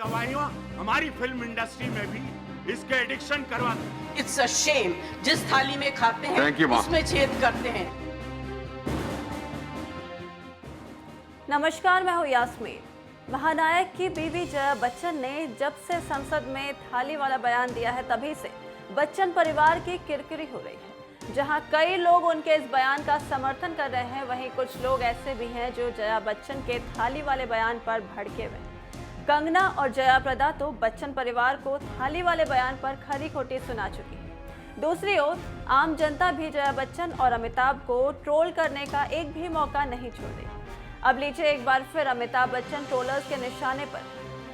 दवाइयाँ हमारी film industry में भी इसके एडिक्शन करवा दें। इट्स अ शेम, जिस थाली में खाते हैं उसमें छेद करते हैं। नमस्कार, मैं हूँ यास्मीन। महानायक की बीवी जया बच्चन ने जब से संसद में थाली वाला बयान दिया है, तभी से बच्चन परिवार की किरकिरी हो रही है। जहां कई लोग उनके इस बयान का समर्थन कर रहे हैं, वहीं कुछ लोग ऐसे भी हैं जो जया बच्चन के थाली वाले बयान पर भड़के हुए हैं। कंगना और जया प्रदा तो बच्चन परिवार को थाली वाले बयान पर खरी खोटी सुना चुकी है। दूसरी ओर आम जनता भी जया बच्चन और अमिताभ को ट्रोल करने का एक भी मौका नहीं छोड़ रही। अब लीजिए एक बार फिर अमिताभ बच्चन ट्रोलर्स के निशाने पर,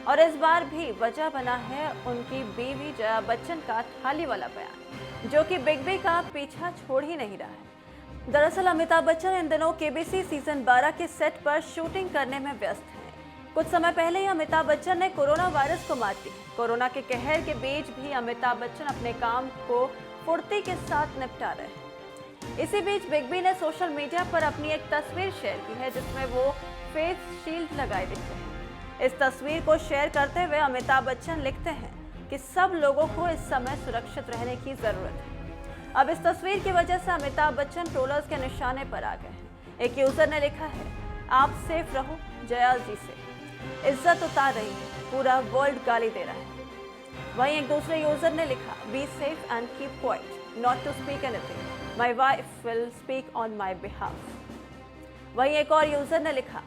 और इस बार भी वजह बना है उनकी बीवी जया बच्चन का थाली वाला बयान, जो कि बिग बी का पीछा छोड़ ही नहीं रहा है। दरअसल अमिताभ बच्चन इन दिनों केबीसी सीजन 12 के सेट पर शूटिंग करने में व्यस्त हैं। कुछ समय पहले ही अमिताभ बच्चन ने कोरोना वायरस को मात दी। कोरोना के कहर के बीच भी अमिताभ बच्चन अपने काम को फुर्ती के साथ निपटा रहे हैं। इसी बीच बिग बी ने सोशल मीडिया पर अपनी एक तस्वीर शेयर की है, जिसमें वो फेस शील्ड लगाए दिखते हैं। इस तस्वीर को शेयर करते हुए अमिताभ बच्चन लिखते हैं कि सब लोगों को इस समय सुरक्षित रहने की जरूरत है। अब इस तस्वीर की वजह से अमिताभ बच्चन ट्रोलर्स के निशाने पर आ गए हैं। एक यूजर ने लिखा है, आप सेफ रहो जया जी से, इज्जत उतार रही है, पूरा वर्ल्ड गाली दे रहा है। वहीं एक दूसरे यूजर ने लिखा, be safe and keep quiet, not to speak anything, my wife will speak on my behalf. वहीं एक और यूजर ने लिखा,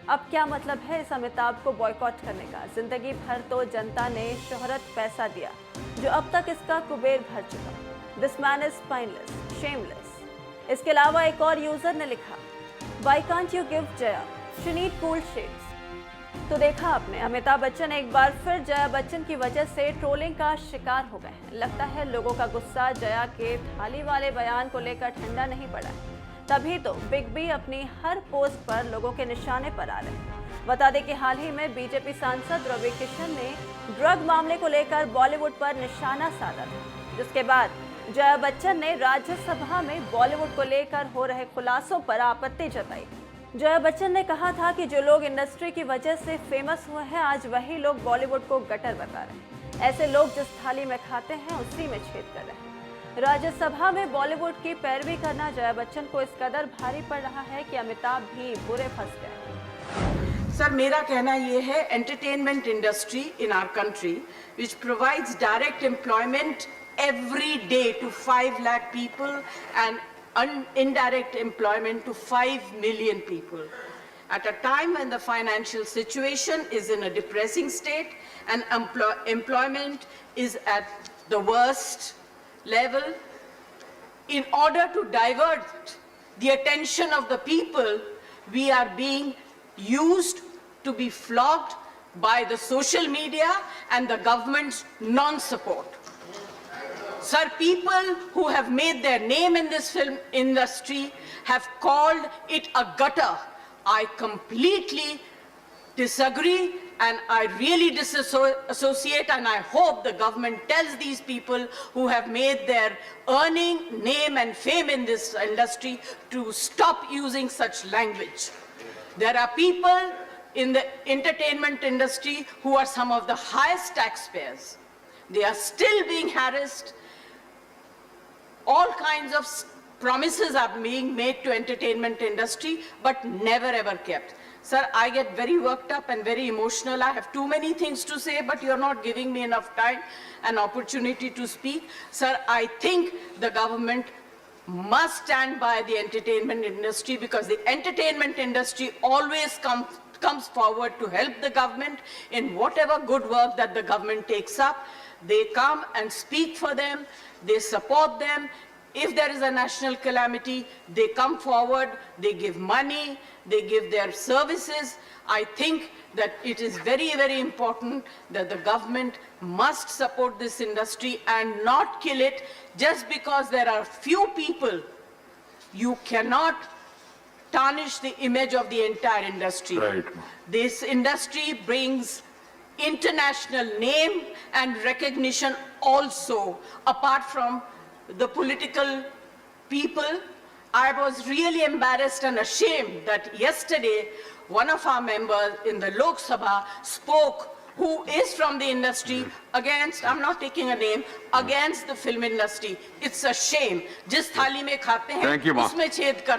अब क्या मतलब है इस अमिताभ को बॉयकॉट करने का, जिंदगी भर तो जनता ने शोहरत पैसा दिया जो अब तक इसका कुबेर भर चुका, this man is spineless, shameless. इसके अलावा एक और यूजर ने लिखा, why can't you give Jaya, she need cool shades. तो देखा आपने, अमिताभ बच्चन एक बार फिर जया बच्चन की वजह से ट्रोलिंग का शिकार हो गए हैं। लगता है लोगों का गुस्सा जया के थाली वाले बयान को लेकर ठंडा नहीं पड़ा है, तभी तो बिग बी अपनी हर पोस्ट पर लोगों के निशाने पर आ रहे हैं। बता दें कि हाल ही में बीजेपी सांसद रवि किशन ने ड्रग मामले को लेकर बॉलीवुड पर निशाना साधा था, जिसके बाद जया बच्चन ने राज्यसभा में बॉलीवुड को लेकर हो रहे खुलासों पर आपत्ति जताई। जया बच्चन ने कहा था कि जो लोग इंडस्ट्री की वजह से फेमस हुए हैं, आज वही लोग बॉलीवुड को गटर बता रहे हैं। ऐसे लोग जिस थाली में खाते हैं उसी में छेद कर रहे हैं। राज्यसभा में बॉलीवुड की पैरवी करना जया बच्चन को इस कदर भारी पड़ रहा है कि अमिताभ भी बुरे फंस गए। सर, मेरा कहना ये है, entertainment industry in our country which provides direct employment every day to 5 lakh people and indirect employment to 5 million people. At a time when the financial situation is in a depressing state and employment is at the worst level, in order to divert the attention of the people, we are being used to be flogged by the social media and the government's non-support. Sir, people who have made their name in this film industry have called it a gutter. I completely disagree and I really disassociate, and I hope the government tells these people who have made their earning, name and fame in this industry to stop using such language. There are people in the entertainment industry who are some of the highest taxpayers. They are still being harassed. All kinds of promises are being made to entertainment industry, but never ever kept. Sir, I get very worked up and very emotional. I have too many things to say, but you're not giving me enough time and opportunity to speak. Sir, I think the government must stand by the entertainment industry, because the entertainment industry always comes forward to help the government in whatever good work that the government takes up. They come and speak for them. They support them. If there is a national calamity, they come forward, they give money, they give their services. I think that it is very, very important that the government must support this industry and not kill it just because there are few people. You cannot tarnish the image of the entire industry. Right. This industry brings international name and recognition also, apart from the political people. I was really embarrassed and ashamed that yesterday one of our members in the Lok Sabha spoke who is from the industry against, I'm not taking a name, against the film industry. It's a shame. जिस थाली में खाते हैं Thank you, Ma. उसमें छेद कर